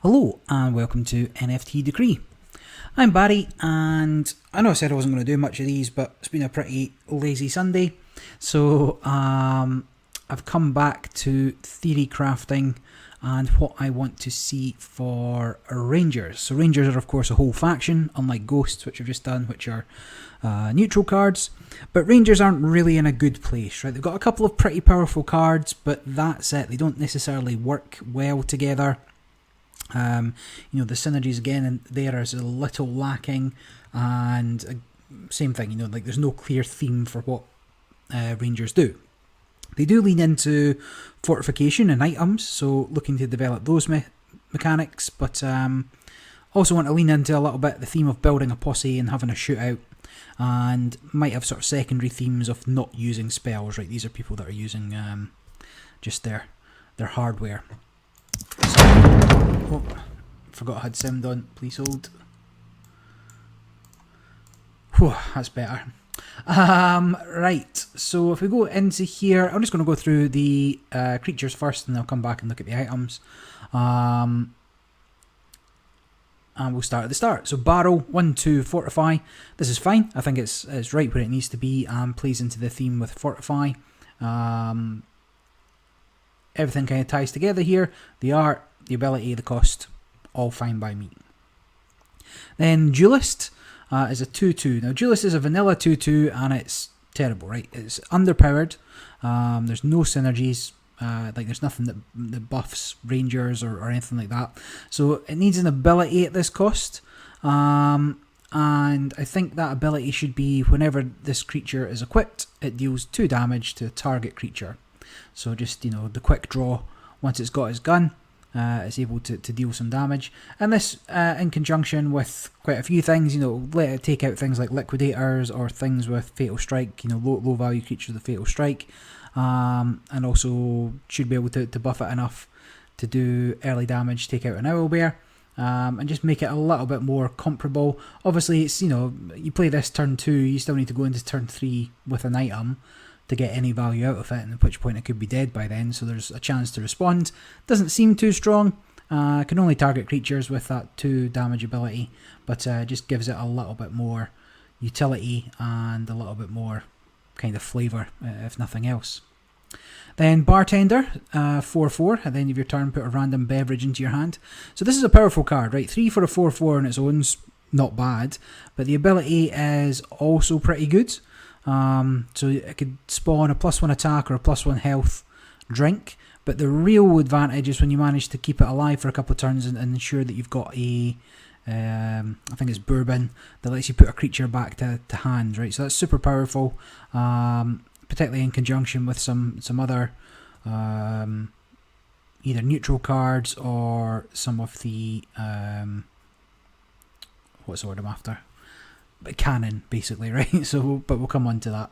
Hello and welcome to NFT Decree. I'm Barry, and I know I said I wasn't going to do much of these, but it's been a pretty lazy Sunday, so I've come back to Theorycrafting and what I want to see for Rangers. So Rangers are of course a whole faction, unlike Ghosts, which I've just done, which are neutral cards. But Rangers aren't really in a good place, right? They've got a couple of pretty powerful cards, but that's it. They don't necessarily work well together. The synergies again there is a little lacking, and same thing, like there's no clear theme for what Rangers do. They do lean into fortification and items, so looking to develop those mechanics, but also want to lean into a little bit the theme of building a posse and having a shootout, and might have sort of secondary themes of not using spells, right? These are people that are using just their hardware. Oh, forgot I had sound on. Please hold. Whew, that's better. Right, so if we go into here, I'm just going to go through the creatures first, and I'll come back and look at the items. And we'll start at the start. So barrel, 1-2, fortify. This is fine. I think it's right where it needs to be and plays into the theme with fortify. Everything kind of ties together here. The art, the ability, the cost, all fine by me. Then Duelist is a 2-2. Now Duelist is a vanilla 2-2 and it's terrible, right? It's underpowered. There's no synergies. There's nothing that buffs Rangers or anything like that. So it needs an ability at this cost. And I think that ability should be whenever this creature is equipped, it deals 2 damage to a target creature. So just, the quick draw, once it's got its gun, it's able to deal some damage. And this, in conjunction with quite a few things, let it take out things like Liquidators or things with Fatal Strike, low value creatures with Fatal Strike. And also should be able to buff it enough to do early damage, take out an Owlbear, and just make it a little bit more comparable. Obviously, it's, you play this turn 2, you still need to go into turn 3 with an item to get any value out of it, and at which point it could be dead by then, so there's a chance to respond. Doesn't seem too strong, can only target creatures with that 2 damage ability, but just gives it a little bit more utility and a little bit more kind of flavour, if nothing else. Then Bartender, 4-4, at the end of your turn put a random beverage into your hand. So this is a powerful card, right? 3 for a 4-4 on its own's not bad, but the ability is also pretty good. So it could spawn a +1 attack or a +1 health drink, but the real advantage is when you manage to keep it alive for a couple of turns and ensure that you've got a I think it's bourbon that lets you put a creature back to hand, right? So that's super powerful, particularly in conjunction with some other either neutral cards or some of the what's the word I'm after? Cannon, basically, right? So, but we'll come on to that.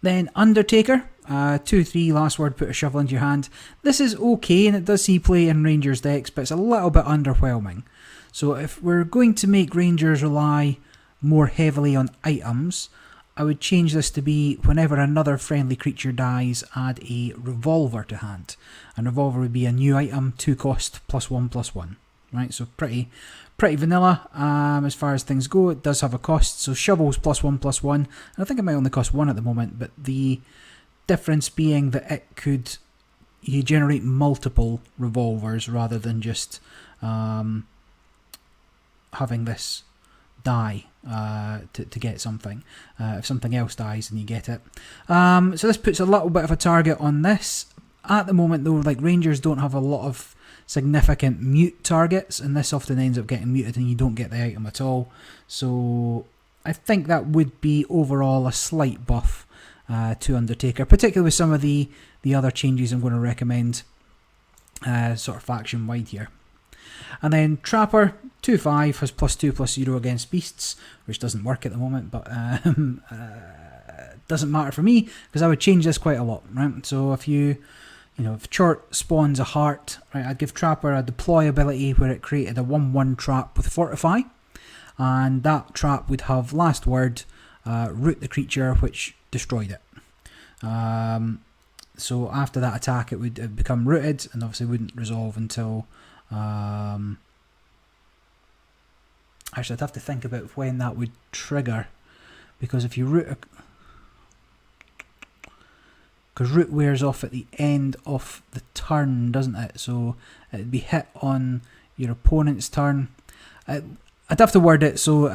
Then Undertaker, 2-3, last word, put a shovel into your hand. This is okay, and it does see play in Rangers decks, but it's a little bit underwhelming. So if we're going to make Rangers rely more heavily on items, I would change this to be whenever another friendly creature dies, add a revolver to hand. And revolver would be a new item, 2 cost, +1/+1. Right, so pretty vanilla as far as things go. It does have a cost, so shovels +1/+1, and I think it might only cost 1 at the moment, but the difference being that you generate multiple revolvers rather than just having this die to get something. If something else dies, then you get it. So this puts a little bit of a target on this. At the moment though, Rangers don't have a lot of significant mute targets, and this often ends up getting muted and you don't get the item at all. So I think that would be overall a slight buff to Undertaker, particularly with some of the other changes I'm going to recommend sort of faction wide here. And then Trapper, 2-5, has +2/+0 against beasts, which doesn't work at the moment, but doesn't matter for me because I would change this quite a lot, right? So if if Chort spawns a heart, right, I'd give Trapper a deploy ability where it created a 1/1 trap with Fortify, and that trap would have last word, root the creature, which destroyed it. So after that attack, it would become rooted, and obviously wouldn't resolve until. Actually, I'd have to think about when that would trigger, because if you root, because root wears off at the end of the turn, doesn't it? So it'd be hit on your opponent's turn. I'd have to word it so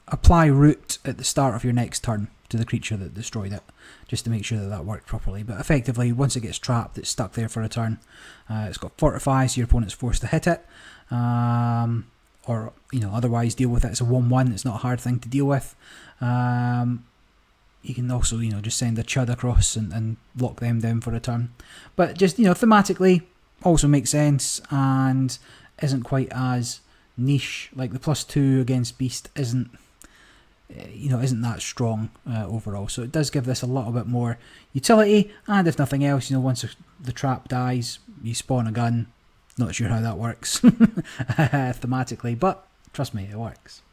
apply root at the start of your next turn to the creature that destroyed it, just to make sure that that worked properly. But effectively, once it gets trapped, it's stuck there for a turn. It's got fortify, so your opponent's forced to hit it, or otherwise deal with it. It's a 1/1. It's not a hard thing to deal with. You can also just send a chud across and lock them down for a turn. But just thematically also makes sense and isn't quite as niche. Like the +2 against beast isn't that strong overall. So it does give this a little bit more utility. And if nothing else, once the trap dies, you spawn a gun. Not sure how that works thematically, but trust me, it works.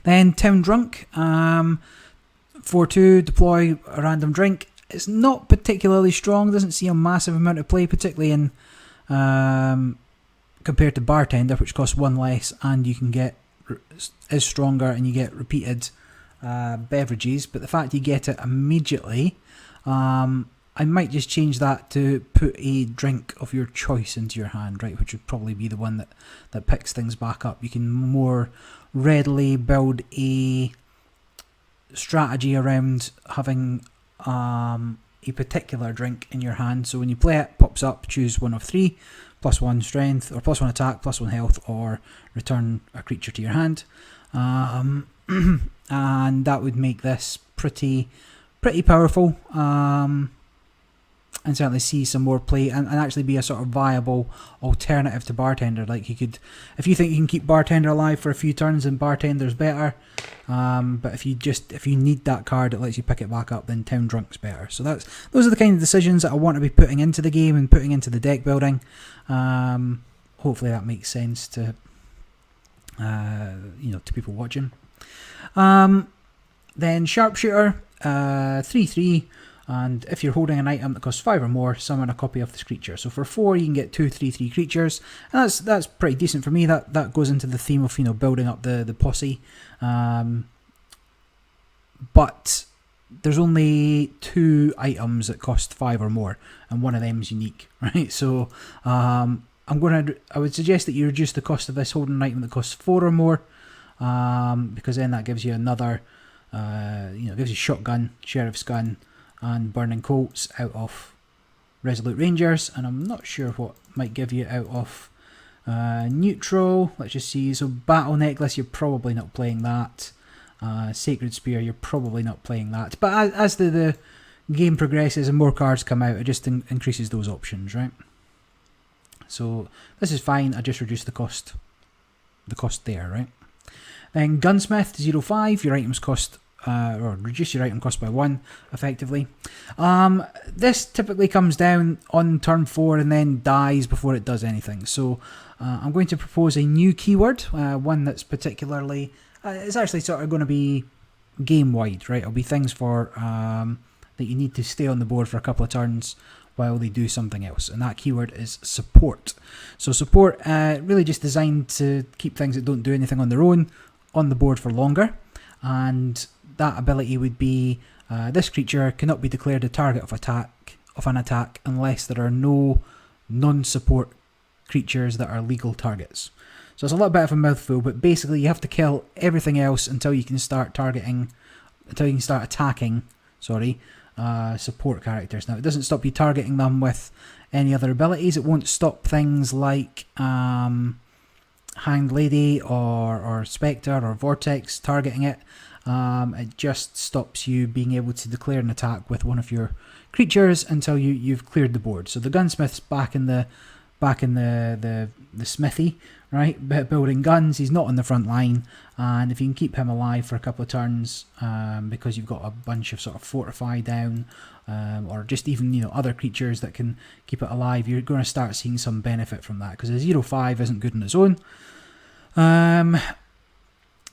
Then Town Drunk, 4/2, deploy a random drink. It's not particularly strong. Doesn't see a massive amount of play, particularly in compared to Bartender, which costs 1 less, and you can get is stronger, and you get repeated beverages. But the fact you get it immediately, I might just change that to put a drink of your choice into your hand, right? Which would probably be the one that picks things back up. You can more readily build a strategy around having a particular drink in your hand. So when you play it, pops up, choose one of 3, +1 strength, or +1 attack, +1 health, or return a creature to your hand. And that would make this pretty powerful. And certainly see some more play and actually be a sort of viable alternative to Bartender. Like you could, if you think you can keep Bartender alive for a few turns, then Bartender's better. But if you need that card that lets you pick it back up, then Town Drunk's better. So those are the kind of decisions that I want to be putting into the game and putting into the deck building. Hopefully that makes sense to to people watching. Then Sharpshooter, 3/3. And if you're holding an item that costs 5 or more, summon a copy of this creature. So for 4, you can get 2 3/3 creatures, and that's pretty decent for me. That goes into the theme of building up the posse. But there's only 2 items that cost 5 or more, and one of them is unique, right? So I would suggest that you reduce the cost of this holding an item that costs 4 or more, because then that gives you another, gives you Shotgun, Sheriff's Gun, and Burning Colts out of Resolute Rangers, and I'm not sure what might give you out of neutral. Let's just see. So Battle Necklace, you're probably not playing that. Sacred Spear, you're probably not playing that. But as the game progresses and more cards come out, it just increases those options, right? So this is fine. I just reduced the cost there, right? Then Gunsmith, 0/5. Your items cost or reduce your item cost by 1, effectively. This typically comes down on turn 4 and then dies before it does anything. So I'm going to propose a new keyword, one that's particularly, it's actually sort of going to be game-wide, right? It'll be things for that you need to stay on the board for a couple of turns while they do something else, and that keyword is support. So support, really just designed to keep things that don't do anything on their own on the board for longer, and that ability would be this creature cannot be declared a target of an attack unless there are no non-support creatures that are legal targets. So it's a little bit of a mouthful, but basically you have to kill everything else until you can start attacking support characters. Now it doesn't stop you targeting them with any other abilities. It won't stop things like Hanged Lady or Spectre or Vortex targeting it. It just stops you being able to declare an attack with one of your creatures until you've cleared the board. So the Gunsmith's back in the smithy, right? Building guns. He's not on the front line, and if you can keep him alive for a couple of turns, because you've got a bunch of sort of fortify down, or just even other creatures that can keep it alive, you're going to start seeing some benefit from that, because a 0/5 isn't good on its own.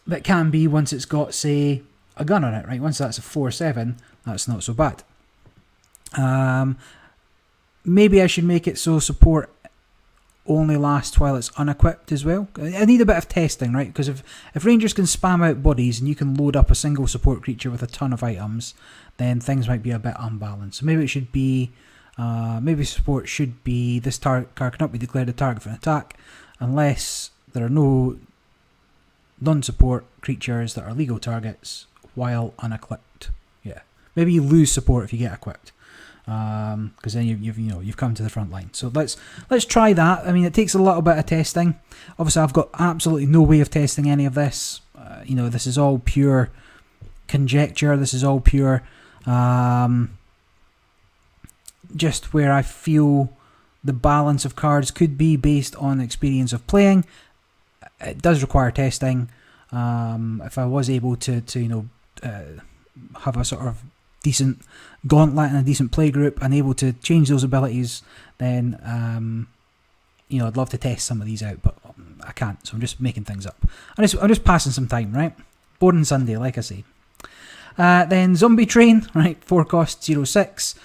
That can be once it's got, say, a gun on it, right? Once that's a 4/7, that's not so bad. Maybe I should make it so support only lasts while it's unequipped as well. I need a bit of testing, right? Because if Rangers can spam out bodies and you can load up a single support creature with a ton of items, then things might be a bit unbalanced. So maybe it should be, maybe support should be, this card cannot be declared a target for an attack unless there are no non-support creatures that are legal targets while unequipped. Yeah, maybe you lose support if you get equipped. Because then you've come to the front line. So let's try that. I mean, it takes a little bit of testing. Obviously, I've got absolutely no way of testing any of this. This is all pure conjecture. This is all pure just where I feel the balance of cards could be based on experience of playing. It does require testing. If I was able to have a sort of decent gauntlet and a decent play group and able to change those abilities, then I'd love to test some of these out, but I can't, so I'm just making things up. I'm just passing some time, right? Boring Sunday, like I say. Then Zombie Train, right? 4 cost, 0/6.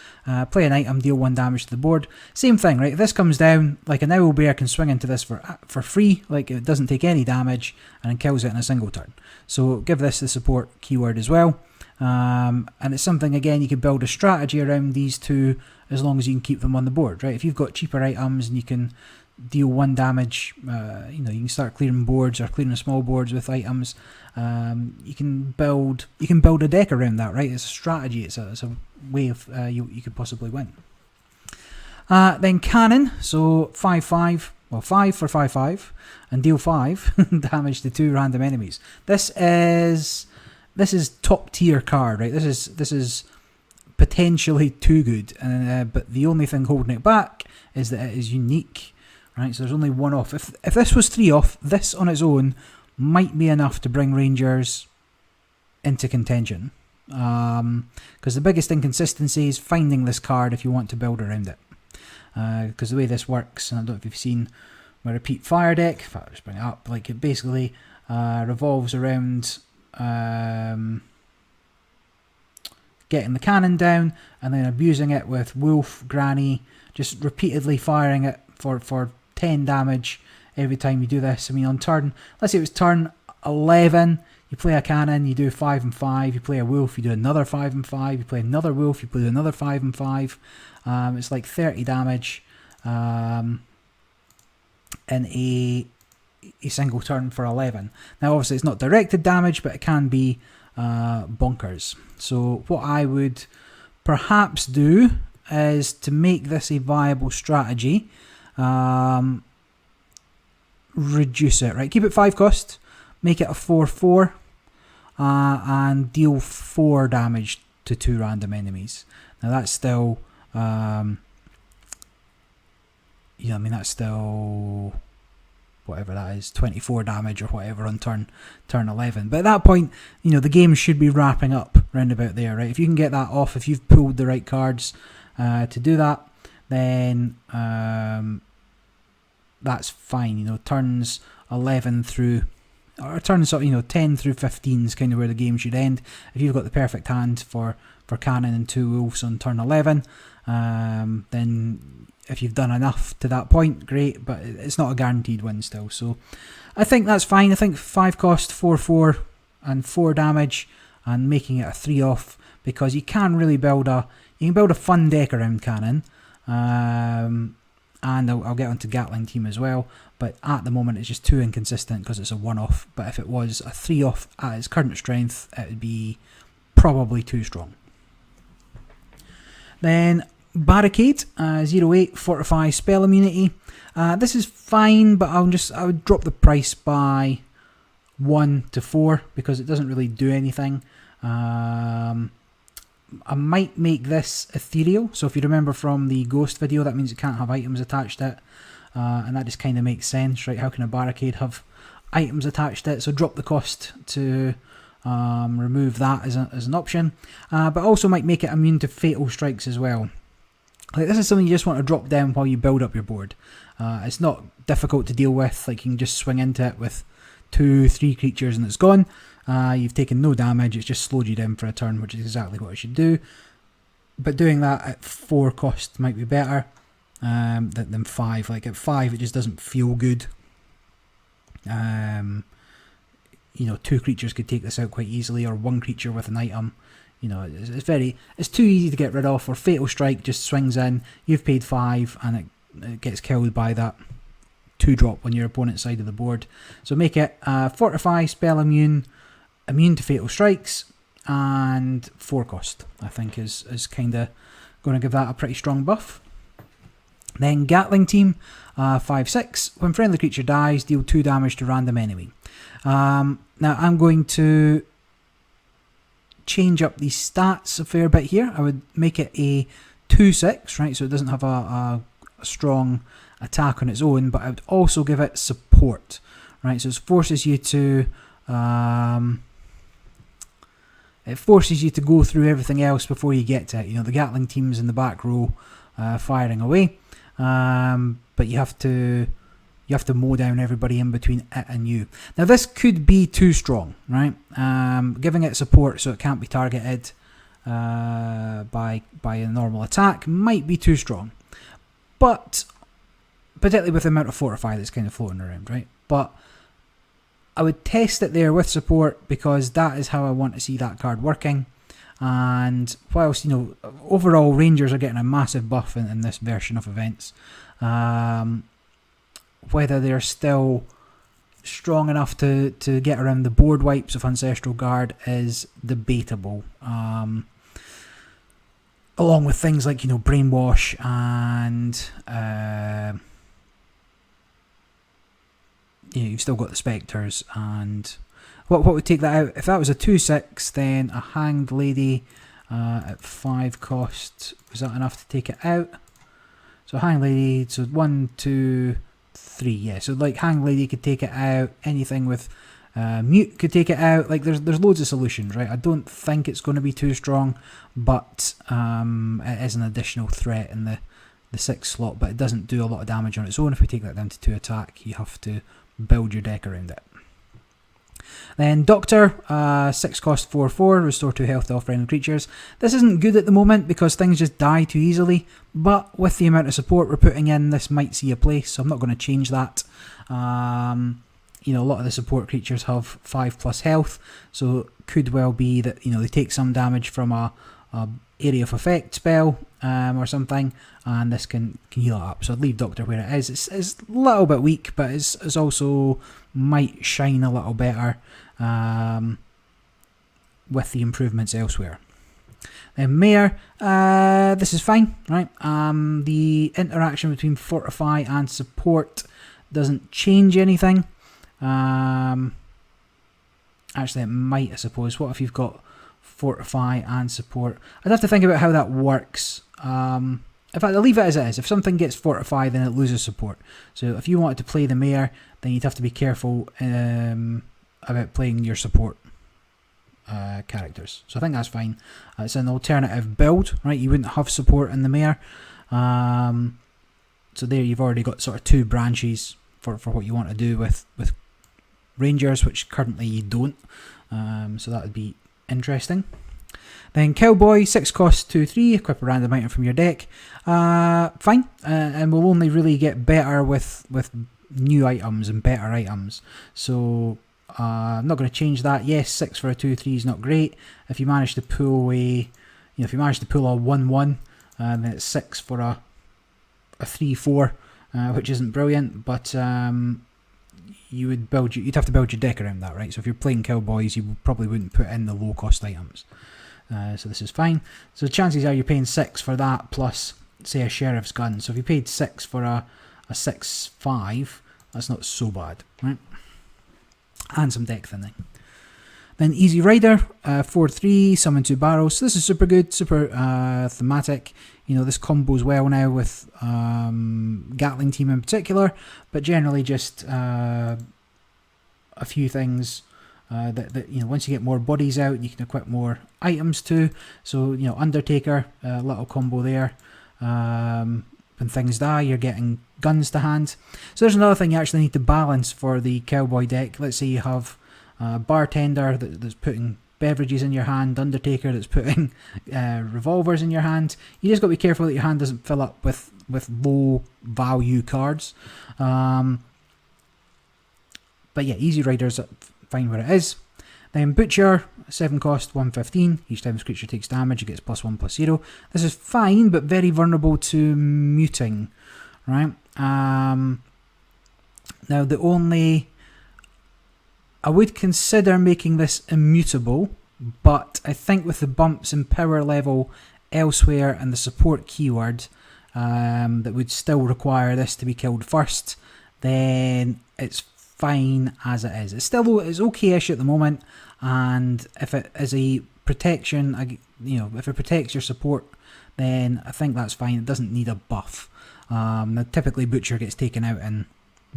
Play an item, deal 1 damage to the board. Same thing, right? If this comes down, like an Owl Bear can swing into this for free, like it doesn't take any damage and it kills it in a single turn. So give this the support keyword as well. And it's something, again, you can build a strategy around these two as long as you can keep them on the board, right? If you've got cheaper items and you can deal 1 damage, you can start clearing boards or clearing small boards with items. You can build a deck around that, right? It's a strategy. It's a way of you could possibly win. Then Cannon, so 5/5. Well, 5 for 5/5 and deal 5 damage to 2 random enemies. This is top tier card, right? This is potentially too good, but the only thing holding it back is that it is unique, right? So there's only 1 off. If this was 3 off, this on its own might be enough to bring Rangers into contention. Because the biggest inconsistency is finding this card if you want to build around it. Because the way this works, and I don't know if you've seen my Repeat Fire deck, if I just bring it up, like it basically revolves around getting the cannon down and then abusing it with Wolf, Granny, just repeatedly firing it for 10 damage every time you do this. I mean, on turn, let's say it was turn 11, you play a cannon, you do 5 and 5, you play a wolf, you do another 5 and 5, you play another wolf, you play another 5 and 5. It's like 30 damage in a single turn for 11. Now obviously it's not directed damage, but it can be bonkers. So what I would perhaps do is to make this a viable strategy, reduce it, right? Keep it 5 cost, make it a 4/4, and deal 4 damage to 2 random enemies. Now that's still that's still whatever that is, 24 damage or whatever on turn 11. But at that point, the game should be wrapping up round about there, right? If you can get that off, if you've pulled the right cards to do that, then that's fine. Turns 11 through, or turns 10 through 15 is kind of where the game should end. If you've got the perfect hand for cannon and 2 wolves on turn 11, then if you've done enough to that point, great, but it's not a guaranteed win still. So I think that's fine. I think 5 cost, 4/4 and 4 damage, and making it a 3 off, because you can really build a fun deck around cannon. And I'll get onto Gatling team as well, but at the moment it's just too inconsistent because it's a 1 off. But if it was a 3 off at its current strength, it would be probably too strong. Then Barricade, 0/8, fortify spell immunity. This is fine, but I would drop the price by 1 to 4 because it doesn't really do anything. I might make this ethereal. So if you remember from the Ghost video, that means it can't have items attached to it. And that just kind of makes sense, right? How can a Barricade have items attached to it? So drop the cost to remove that as an option. But also might make it immune to fatal strikes as well. Like, this is something you just want to drop down while you build up your board. It's not difficult to deal with. Like, you can just swing into it with 2-3 creatures and it's gone. You've taken no damage. It's just slowed you down for a turn, which is exactly what it should do. but doing that at 4 cost might be better than 5. Like at 5 it just doesn't feel good. 2 creatures could take this out quite easily, or 1 creature with an item. It's too easy to get rid of. Or Fatal Strike just swings in, you've paid 5 and it gets killed by that 2-drop on your opponent's side of the board. So make it Fortify, Spell Immune, Immune to Fatal Strikes, and 4 cost, I think is kind of going to give that a pretty strong buff. Then Gatling Team, 5/6. When friendly creature dies, deal 2 damage to random enemy. Now I'm going to change up the stats a fair bit here. I would make it a 2/6, right? So it doesn't have a strong attack on its own, but I would also give it support, right? So it forces you to go through everything else before you get to it. The Gatling team's in the back row firing away, but you have to mow down everybody in between it and you. Now this could be too strong, right? Giving it support so it can't be targeted by a normal attack might be too strong, but particularly with the amount of Fortify that's kind of floating around, right? But I would test it there with support, because that is how I want to see that card working. And whilst overall Rangers are getting a massive buff in this version of events, whether they're still strong enough to get around the board wipes of Ancestral Guard is debatable. Along with things like Brainwash and you've still got the Spectres, and what would take that out? If that was a 2/6, then a Hanged Lady at 5 cost, was that enough to take it out? So Hanged Lady, so 1, 2, 3, yeah. So like Hanged Lady could take it out. Anything with Mute could take it out. Like there's loads of solutions, right? I don't think it's going to be too strong, but it is an additional threat in the 6 slot. But it doesn't do a lot of damage on its own. If we take that down to 2 attack, you have to build your deck around it. Then Doctor, 6 cost, 4/4, restore 2 health to all friendly creatures. This isn't good at the moment because things just die too easily, but with the amount of support we're putting in, this might see a place, so I'm not going to change that. A lot of the support creatures have 5+ health, so it could well be that they take some damage from a area of effect spell or something, and this can heal it up. So I'd leave Doctor where it is. It's a little bit weak, but it's also might shine a little better with the improvements elsewhere. Then Mayor, this is fine, right? The interaction between Fortify and support doesn't change anything. Actually, it might, I suppose. What if you've got Fortify and support? I'd have to think about how that works. In fact, I'll leave it as it is. If something gets Fortify, then it loses support. So if you wanted to play the Mayor, then you'd have to be careful about playing your support characters. So I think that's fine. It's an alternative build, right? You wouldn't have support in the Mayor. So there you've already got sort of 2 branches for what you want to do with Rangers, which currently you don't. So that would be interesting. Then Cowboy, 6 cost, 2/3, equip a random item from your deck. Fine, and we'll only really get better with new items and better items. So I'm not going to change that. Yes, 6 for a 2/3 is not great. If you manage to pull away, if you manage to pull a 1/1, then it's 6 for a 3/4, which isn't brilliant, but you'd have to build your deck around that, right? So if you're playing Cowboys, you probably wouldn't put in the low cost items. So this is fine. So chances are you're paying 6 for that plus, say, a Sheriff's Gun. So if you paid 6 for a 6/5, that's not so bad, right? And some deck thinning. Then Easy Rider, 4/3, summon 2 barrels. So this is super good, super thematic. This combos well now with Gatling Team in particular, but generally just a few things that once you get more bodies out, you can equip more items to. So Undertaker, little combo there. When things die, you're getting guns to hand. So there's another thing you actually need to balance for the Cowboy deck. Let's say you have a Bartender that's putting beverages in your hand, Undertaker that's putting revolvers in your hand. You just got to be careful that your hand doesn't fill up with low value cards. But yeah, Easy Rider's fine where it is. Then Butcher, 7 cost, 115. Each time this creature takes damage, it gets +1/+0. This is fine, but very vulnerable to muting, right? Now, I would consider making this immutable, but I think with the bumps in power level elsewhere and the support keyword that would still require this to be killed first, then it's fine as it is. It's okay-ish at the moment, and if it is a protection, if it protects your support, then I think that's fine. It doesn't need a buff. Now, typically Butcher gets taken out in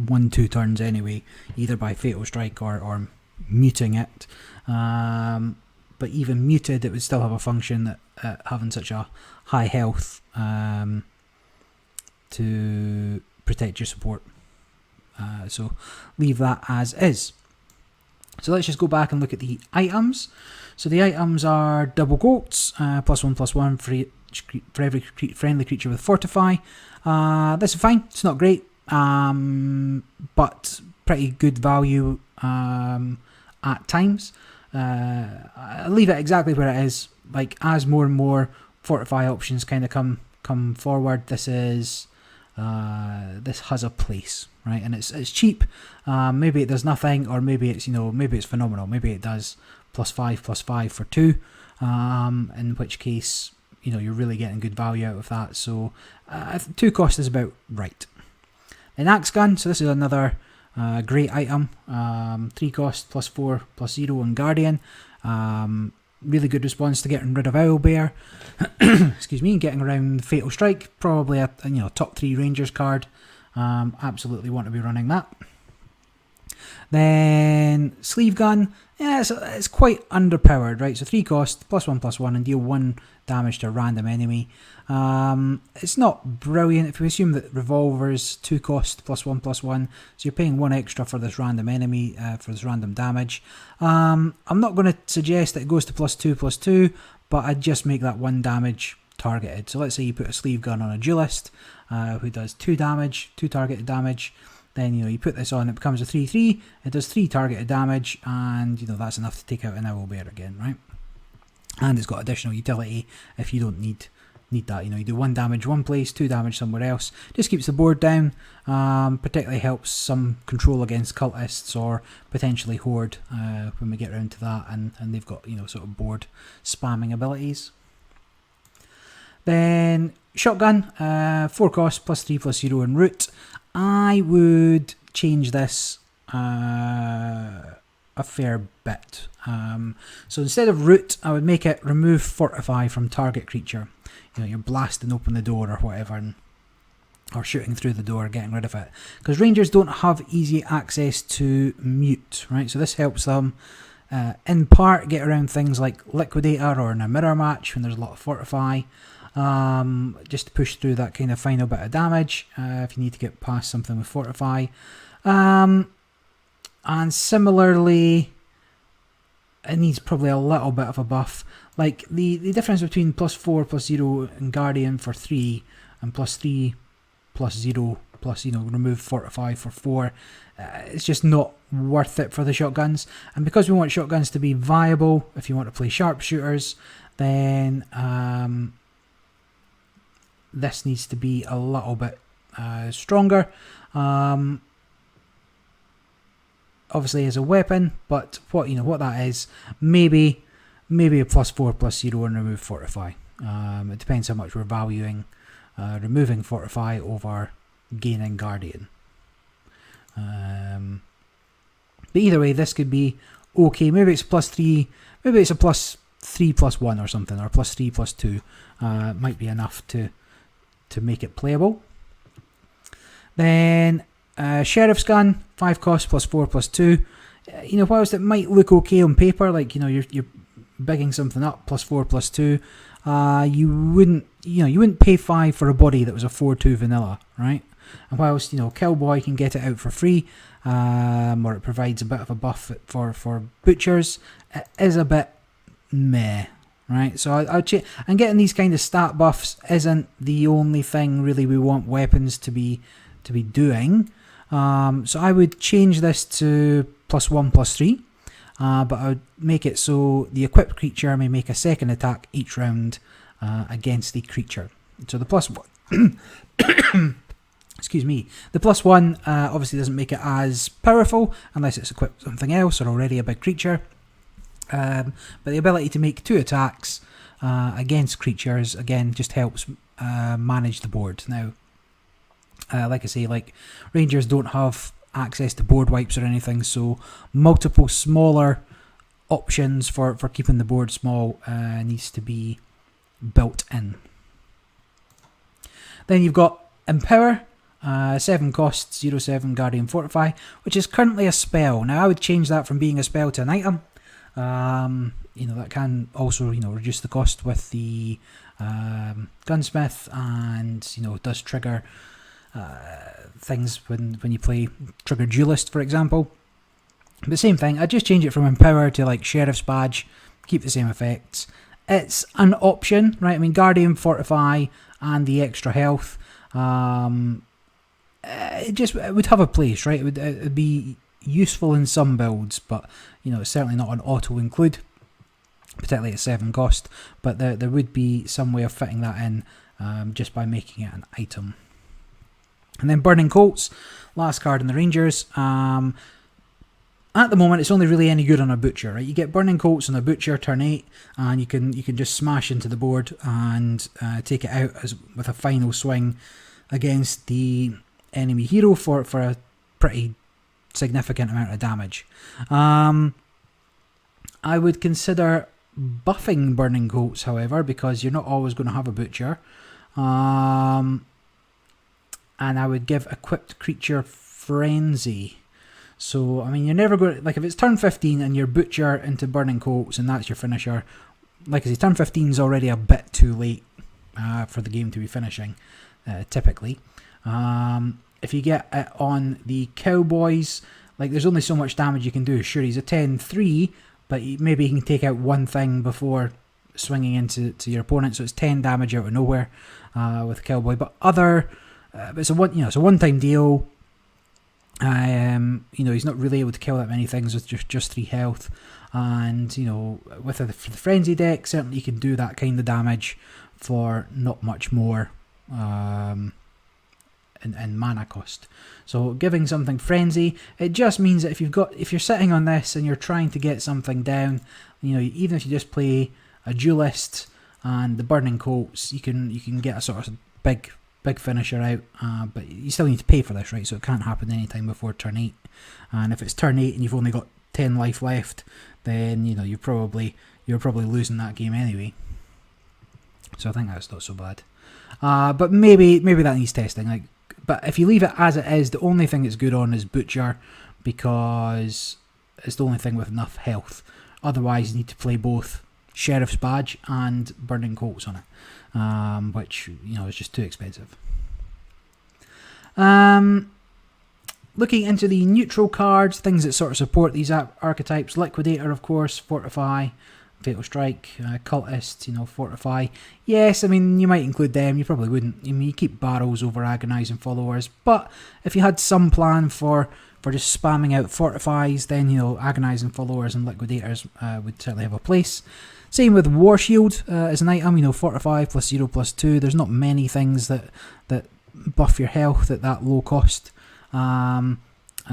1-2 turns anyway, either by Fatal Strike or muting it. But even muted, it would still have a function that having such a high health to protect your support. So leave that as is. So let's just go back and look at the items. So the items are double goats, +1/+1 for every friendly creature with Fortify. This is fine. It's not great, but pretty good value at times. I'll leave it exactly where it is. Like, as more and more Fortify options kind of come forward, this has a place, right? And it's cheap. Maybe it does nothing, or maybe it's phenomenal. Maybe it does +5/+5 for 2. In which case, you're really getting good value out of that. So 2 cost is about right. An Axe Gun. So this is another great item. 3 cost, +4/+0 on Guardian. Really good response to getting rid of Owlbear. Excuse me, getting around Fatal Strike. Probably a top 3 Rangers card. Absolutely want to be running that. Then Sleeve Gun. Yeah, it's quite underpowered, right? So 3 cost, +1/+1, and deal 1 damage to a random enemy. It's not brilliant if we assume that Revolver's 2 cost, +1/+1, so you're paying 1 extra for this random enemy, for this random damage. I'm not going to suggest that it goes to +2/+2, but I'd just make that 1 damage targeted. So let's say you put a Sleeve Gun on a Duelist who does 2 damage, 2 targeted damage. Then you put this on, it becomes a 3/3, it does 3 targeted damage, and that's enough to take out an Owlbear again, right? And it's got additional utility if you don't need that. You do 1 damage one place, 2 damage somewhere else. Just keeps the board down, particularly helps some control against cultists or potentially Horde when we get around to that, and they've got sort of board spamming abilities. Then Shotgun, 4 cost, +3/+0 in root. I would change this a fair bit. So instead of root, I would make it remove Fortify from target creature. You're blasting open the door or whatever, or shooting through the door, getting rid of it. Because Rangers don't have easy access to mute, right? So this helps them in part get around things like Liquidator or in a mirror match when there's a lot of Fortify. Just to push through that kind of final bit of damage if you need to get past something with Fortify. And similarly, it needs probably a little bit of a buff. Like the difference between +4/+0 and Guardian for 3 and +3/+0 plus remove Fortify for 4, it's just not worth it for the shotguns. And because we want shotguns to be viable, if you want to play Sharpshooters, then this needs to be a little bit stronger. Obviously as a weapon, but what that is, maybe a +4/+0 and remove Fortify. It depends how much we're valuing removing Fortify over gaining Guardian. But either way, this could be okay. Maybe it's +3, maybe it's a +3/+1 or something, or +3/+2. Might be enough to make it playable. Then Sheriff's Gun, 5 cost, +4/+2. Whilst it might look okay on paper, like you're bigging something up, +4/+2, you wouldn't pay 5 for a body that was a 4/2 vanilla, right? And whilst Killboy can get it out for free, or it provides a bit of a buff for butchers, it is a bit meh. Right, so and getting these kind of stat buffs isn't the only thing really we want weapons to be doing. So I would change this to +1/+3, but I would make it so the equipped creature may make a second attack each round against the creature. So the +1, excuse me, the +1 obviously doesn't make it as powerful unless it's equipped with something else or already a big creature. But the ability to make 2 attacks against creatures, again, just helps manage the board. Now, like I say, like Rangers don't have access to board wipes or anything, so multiple smaller options for keeping the board small needs to be built in. Then you've got Empower, 7 costs, 0/7 Guardian Fortify, which is currently a spell. Now I would change that from being a spell to an item. That can also reduce the cost with the gunsmith, and does trigger things when you play trigger duelist, for example. The same thing, I'd just change it from Empower to like Sheriff's Badge, keep the same effects. It's an option, right? I mean, Guardian Fortify and the extra health, it would have a place, right? It would be useful in some builds, but it's certainly not an auto include, particularly at 7 cost, but there would be some way of fitting that in just by making it an item. And then Burning Colts, last card in the Rangers. At the moment, it's only really any good on a Butcher, right? You get Burning Colts on a Butcher turn 8, and you can just smash into the board and take it out with a final swing against the enemy hero for a pretty significant amount of damage. I would consider buffing Burning Colts, however, because you're not always going to have a Butcher. And I would give Equipped Creature Frenzy. So, I mean, you're never going to, like, if it's turn 15 and you're Butcher into Burning Colts and that's your finisher, like I say, turn 15 is already a bit too late for the game to be finishing, typically. If you get it on the Cowboys, like, there's only so much damage you can do. Sure, he's a 10-3, but maybe he can take out one thing before swinging into your opponent, so it's 10 damage out of nowhere with Cowboy. But it's a one-time deal. He's not really able to kill that many things with just 3 health, and with the frenzy deck, certainly you can do that kind of damage for not much more in mana cost. So giving something frenzy, it just means that if you're sitting on this and you're trying to get something down, even if you just play a duelist and the Burning Colts, you can get a sort of big finisher out, but you still need to pay for this, right? So it can't happen anytime before turn 8. And if it's turn 8 and you've only got 10 life left, then you're probably losing that game anyway. So I think that's not so bad. But maybe that needs testing. But if you leave it as it is, the only thing it's good on is Butcher, because it's the only thing with enough health. Otherwise, you need to play both Sheriff's Badge and Burning Colts on it, which is just too expensive. Looking into the neutral cards, things that sort of support these archetypes: Liquidator, of course, Fortify, Fatal Strike, Cultist, Fortify. Yes, I mean, you might include them, you probably wouldn't. I mean, you keep Barrels over Agonizing Followers, but if you had some plan for just spamming out Fortifies, then Agonizing Followers and Liquidators would certainly have a place. Same with War Shield as an item, Fortify +0/+2. There's not many things that buff your health at that low cost, and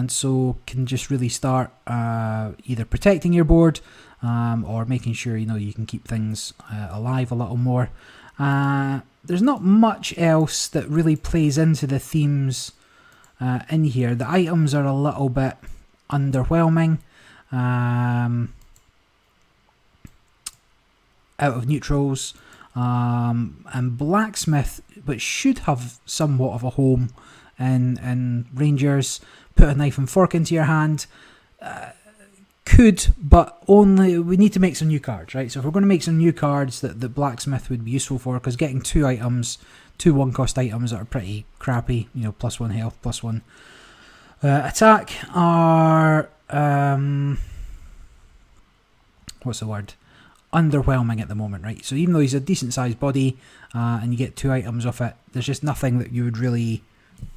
so can just really start either protecting your board or making sure you can keep things alive a little more. There's not much else that really plays into the themes in here. The items are a little bit underwhelming. Out of neutrals, and Blacksmith, which should have somewhat of a home in Rangers. Put a knife and fork into your hand, could, but only we need to make some new cards, right? So if we're going to make some new cards, that the Blacksmith would be useful for, because getting 2 1-cost items that are pretty crappy, +1 health, +1 attack, are what's the word? underwhelming at the moment, right? So even though he's a decent sized body and you get 2 items off it, there's just nothing that you would really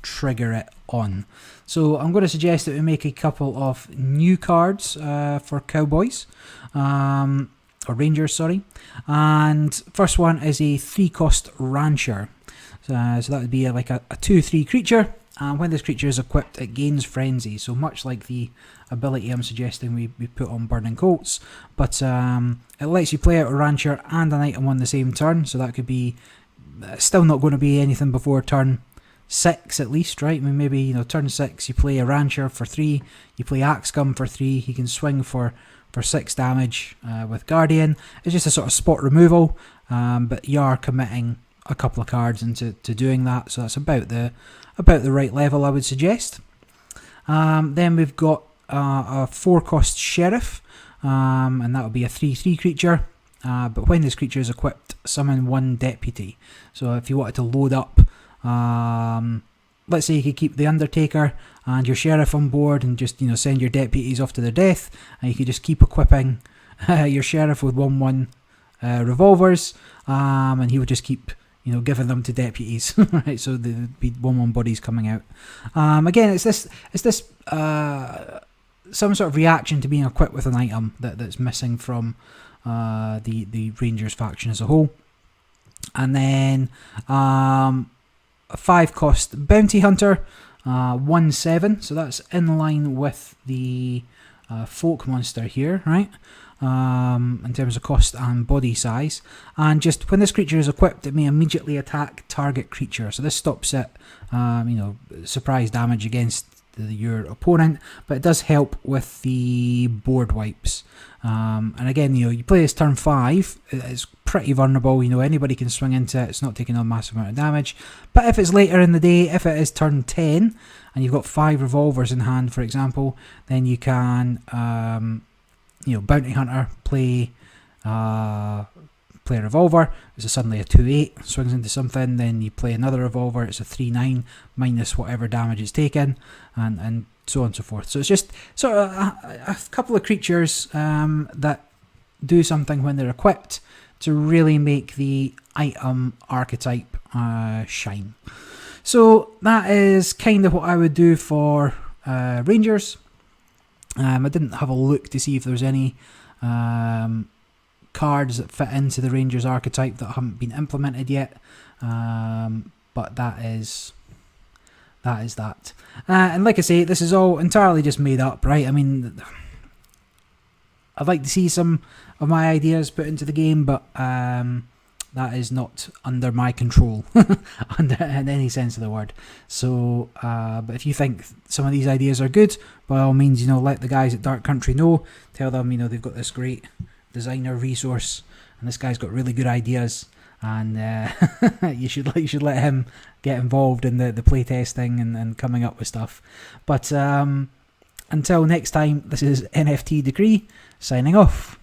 trigger it on. So I'm going to suggest that we make a couple of new cards for cowboys, or rangers, sorry. And first one is a 3-cost rancher. So that would be like a 2/3 creature. And when this creature is equipped, it gains frenzy. So much like the ability I'm suggesting we put on Burning Colts, but it lets you play out a rancher and an item on the same turn. So that could be still not going to be anything before turn 6 at least, right? I mean, maybe turn 6 you play a rancher for 3, you play Axe Gum for 3, he can swing for 6 damage with Guardian. It's just a sort of spot removal, but you are committing a couple of cards into doing that, so that's about the right level, I would suggest. Then we've got a 4-cost Sheriff, and that will be a 3/3 creature. But when this creature is equipped, summon 1 deputy. So if you wanted to load up, let's say you could keep the Undertaker and your Sheriff on board and just send your deputies off to their death, and you could just keep equipping your Sheriff with 1/1 revolvers, and he would just keep giving them to deputies, right? So there'd be 1/1 bodies coming out. Again, it's this some sort of reaction to being equipped with an item that's missing from the Rangers faction as a whole. And then a 5-cost Bounty Hunter, 1/7. So that's in line with the folk monster here, right? In terms of cost and body size, and just when this creature is equipped, it may immediately attack target creature. So this stops it, surprise damage against your opponent, but it does help with the board wipes. And again, you play this turn 5, it's pretty vulnerable. Anybody can swing into it. It's not taking a massive amount of damage. But if it's later in the day, if it is turn 10 and you've got 5 revolvers in hand, for example, then you can Bounty Hunter, play a revolver, it's suddenly a 2/8, swings into something, then you play another revolver, it's a 3/9, minus whatever damage it's taken, and so on and so forth. So it's just sort of a couple of creatures that do something when they're equipped to really make the item archetype shine. So that is kind of what I would do for Rangers. I didn't have a look to see if there's any cards that fit into the Rangers archetype that haven't been implemented yet, but that is that. And like I say, this is all entirely just made up, right? I mean, I'd like to see some of my ideas put into the game, but that is not under my control in any sense of the word. So, but if you think some of these ideas are good, by all means, let the guys at Dark Country know. Tell them, they've got this great designer resource, and this guy's got really good ideas, and you should let him get involved in the playtesting and coming up with stuff. But until next time, this is NFT Decree signing off.